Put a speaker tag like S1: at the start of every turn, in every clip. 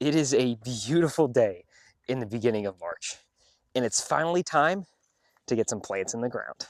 S1: It is a beautiful day in the beginning of March, and it's finally time to get some plants in the ground.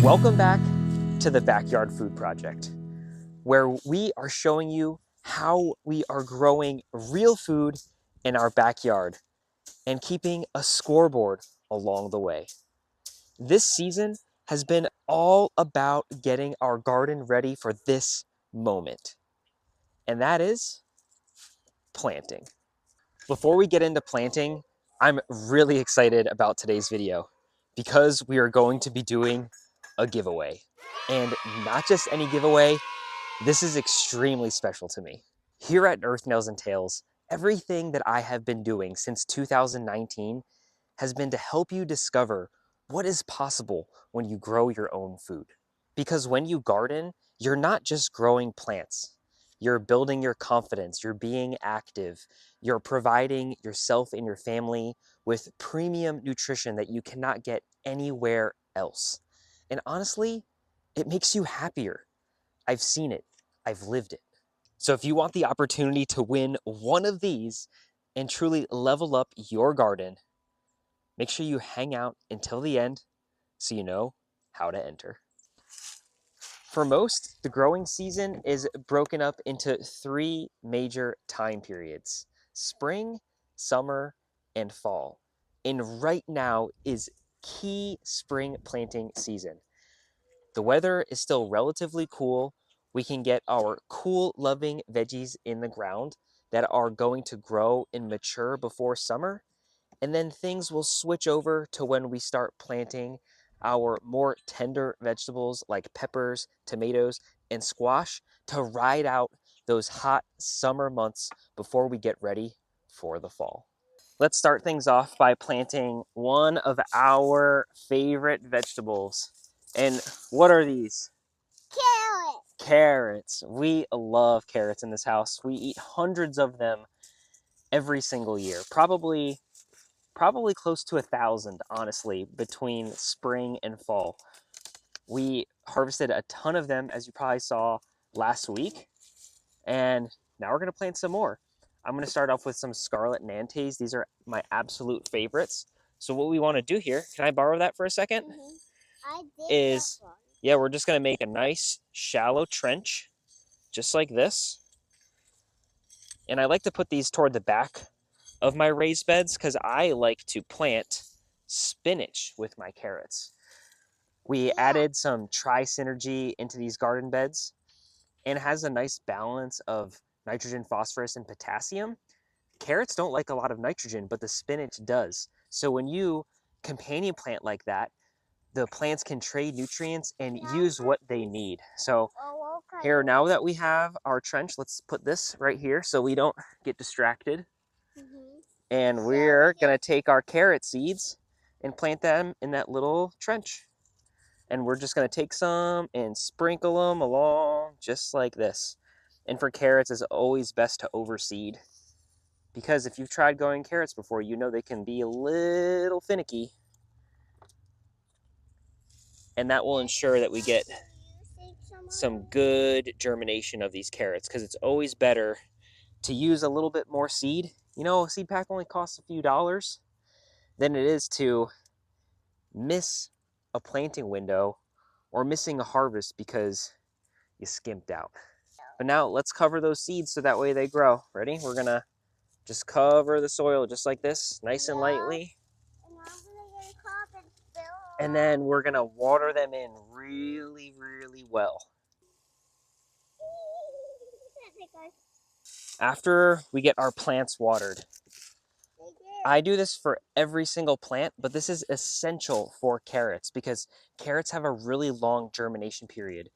S1: Welcome back to the Backyard Food Project, where we are showing you how we are growing real food in our backyard and keeping a scoreboard along the way. This season has been all about getting our garden ready for this moment, and that is planting. Before we get into planting, I'm really excited about today's video because we are going to be doing a giveaway. And not just any giveaway, this is extremely special to me. Here at Earth Nails and Tails, everything that I have been doing since 2019 has been to help you discover what is possible when you grow your own food. Because when you garden, you're not just growing plants. You're building your confidence, you're being active, you're providing yourself and your family with premium nutrition that you cannot get anywhere else. And honestly, it makes you happier. I've seen it, I've lived it. So if you want the opportunity to win one of these and truly level up your garden, make sure you hang out until the end so you know how to enter. For most, the growing season is broken up into 3 major time periods: spring, summer, and fall. And right now is key spring planting season. The weather is still relatively cool. We can get our cool-loving veggies in the ground that are going to grow and mature before summer. And then things will switch over to when we start planting our more tender vegetables like peppers, tomatoes, and squash to ride out those hot summer months before we get ready for the fall. Let's start things off by planting one of our favorite vegetables. And what are these?
S2: Carrot.
S1: Carrots. We love carrots in this house. We eat hundreds of them every single year. Probably close to 1,000, honestly, between spring and fall. We harvested a ton of them, as you probably saw last week, and now we're gonna plant some more. I'm gonna start off with some Scarlet Nantes. These are my absolute favorites. So what we wanna do here, can I borrow that for a second?
S2: I did
S1: Is,
S2: that one.
S1: yeah, we're just gonna make a nice shallow trench, just like this. And I like to put these toward the back of my raised beds because I like to plant spinach with my carrots. We added some TriSynergi into these garden beds, and it has a nice balance of nitrogen, phosphorus, and potassium. Carrots don't like a lot of nitrogen, but the spinach does. So when you companion plant like that, the plants can trade nutrients and use what they need. So here, now that we have our trench, let's put this right here so we don't get distracted. And we're gonna take our carrot seeds and plant them in that little trench. And we're just gonna take some and sprinkle them along just like this. And for carrots, it's always best to overseed, because if you've tried growing carrots before, you know they can be a little finicky. And that will ensure that we get some good germination of these carrots, because it's always better to use a little bit more seed. You know, a seed pack only costs a few dollars than it is to miss a planting window or missing a harvest because you skimped out. But now let's cover those seeds so that way they grow. Ready? We're gonna just cover the soil just like this, nice and lightly. And then we're gonna water them in really, really well. After we get our plants watered, I do this for every single plant, but this is essential for carrots because carrots have a really long germination period,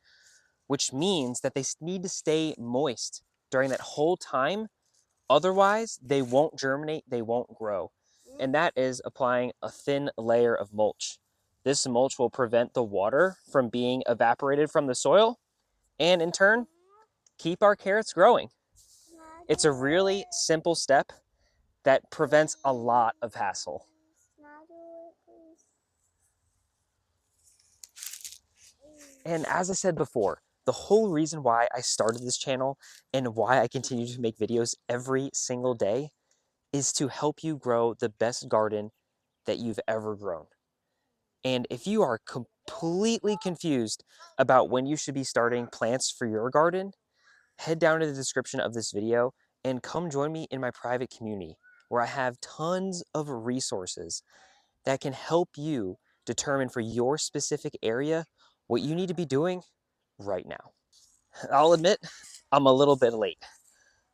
S1: which means that they need to stay moist during that whole time. Otherwise, they won't germinate, they won't grow. And that is applying a thin layer of mulch. This mulch will prevent the water from being evaporated from the soil and in turn, keep our carrots growing. It's a really simple step that prevents a lot of hassle. And as I said before, the whole reason why I started this channel and why I continue to make videos every single day is to help you grow the best garden that you've ever grown. And if you are completely confused about when you should be starting plants for your garden, head down to the description of this video and come join me in my private community where I have tons of resources that can help you determine for your specific area what you need to be doing right now. I'll admit, I'm a little bit late,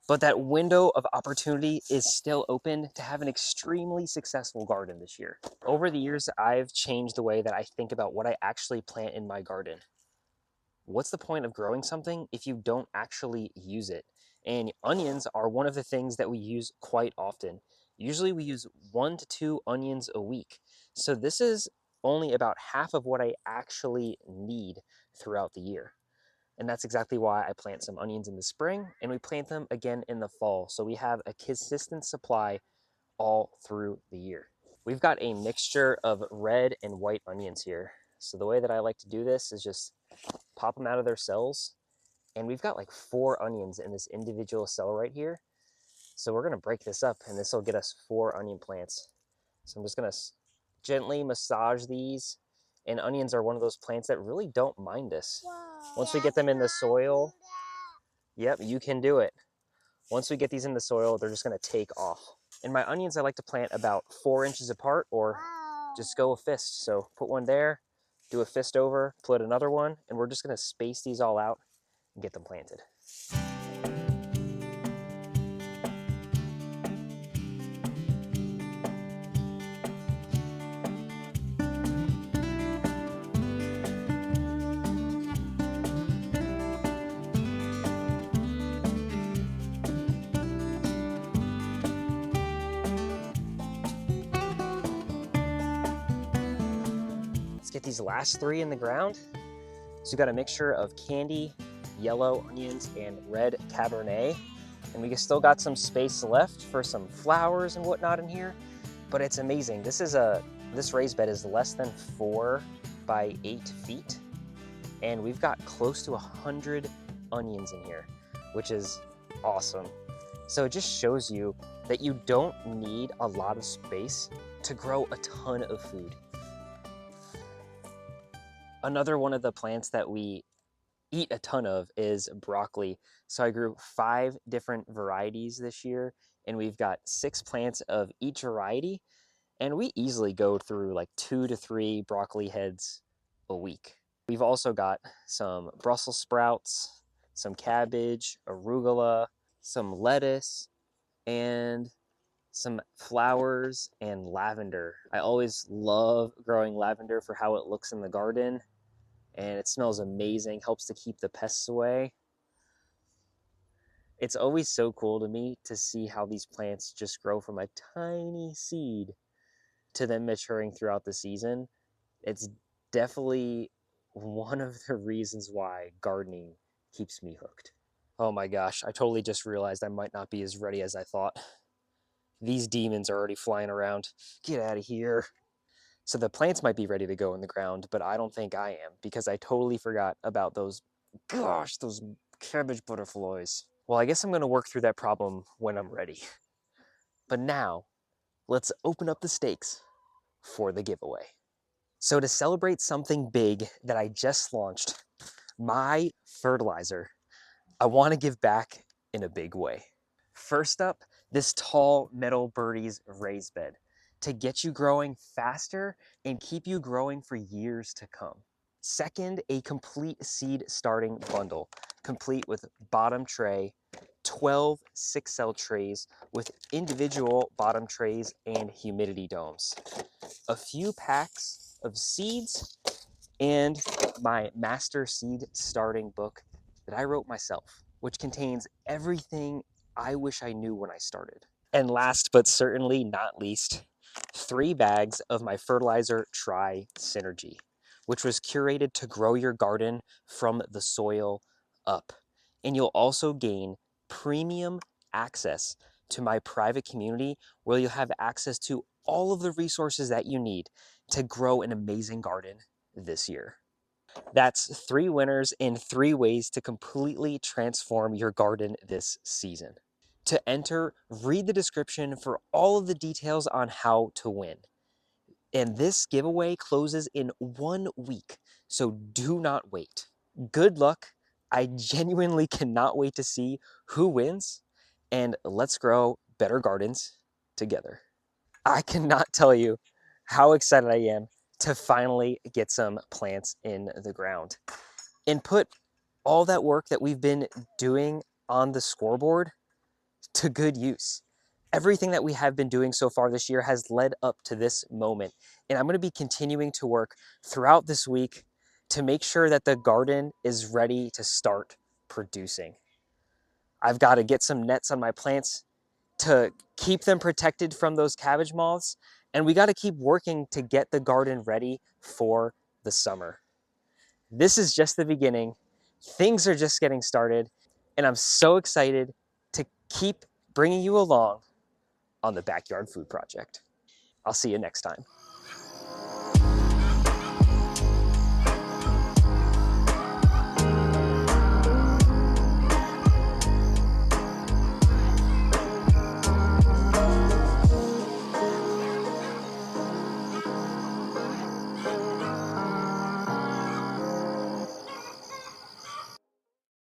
S1: but that window of opportunity is still open to have an extremely successful garden this year. Over the years, I've changed the way that I think about what I actually plant in my garden. What's the point of growing something if you don't actually use it? And onions are one of the things that we use quite often. Usually we use 1 to 2 onions a week. So this is only about half of what I actually need throughout the year. And that's exactly why I plant some onions in the spring and we plant them again in the fall. So we have a consistent supply all through the year. We've got a mixture of red and white onions here. So the way that I like to do this is just pop them out of their cells. And we've got like 4 onions in this individual cell right here. So we're gonna break this up and this will get us 4 onion plants. So I'm just gonna gently massage these. And onions are one of those plants that really don't mind us. Once we get them in the soil, yep, you can do it. Once we get these in the soil, they're just gonna take off. And my onions I like to plant about 4 inches apart or just go a fist. So put one there, do a fist over, put another one, and we're just gonna space these all out and get them planted. Let's get these last 3 in the ground. So we've got a mixture of candy, yellow onions, and red Cabernet. And we still got some space left for some flowers and whatnot in here, but it's amazing. This raised bed is less than 4 by 8 feet, and we've got close to 100 onions in here, which is awesome. So it just shows you that you don't need a lot of space to grow a ton of food. Another one of the plants that we eat a ton of is broccoli. So I grew 5 different varieties this year, and we've got 6 plants of each variety, and we easily go through like 2 to 3 broccoli heads a week. We've also got some Brussels sprouts, some cabbage, arugula, some lettuce, and some flowers and lavender. I always love growing lavender for how it looks in the garden, and it smells amazing, helps to keep the pests away. It's always so cool to me to see how these plants just grow from a tiny seed to them maturing throughout the season. It's definitely one of the reasons why gardening keeps me hooked. Oh my gosh, I totally just realized I might not be as ready as I thought. These demons are already flying around. Get out of here. So the plants might be ready to go in the ground, but I don't think I am because I totally forgot about those cabbage butterflies. Well, I guess I'm gonna work through that problem when I'm ready. But now, let's open up the stakes for the giveaway. So to celebrate something big that I just launched, my fertilizer, I wanna give back in a big way. First up, this tall metal birdies raised bed to get you growing faster and keep you growing for years to come. Second, a complete seed starting bundle, complete with bottom tray, 12 6-cell trays with individual bottom trays and humidity domes, a few packs of seeds, and my master seed starting book that I wrote myself, which contains everything I wish I knew when I started. And last but certainly not least, 3 bags of my fertilizer TriSynergi, which was curated to grow your garden from the soil up. And you'll also gain premium access to my private community where you'll have access to all of the resources that you need to grow an amazing garden this year. That's 3 winners in 3 ways to completely transform your garden this season. To enter, read the description for all of the details on how to win. And this giveaway closes in 1 week, so do not wait. Good luck. I genuinely cannot wait to see who wins, and let's grow better gardens together. I cannot tell you how excited I am to finally get some plants in the ground and put all that work that we've been doing on the scoreboard to good use. Everything that we have been doing so far this year has led up to this moment. And I'm going to be continuing to work throughout this week to make sure that the garden is ready to start producing. I've got to get some nets on my plants to keep them protected from those cabbage moths. And we got to keep working to get the garden ready for the summer. This is just the beginning. Things are just getting started. And I'm so excited to keep bringing you along on the Backyard Food Project. I'll see you next time.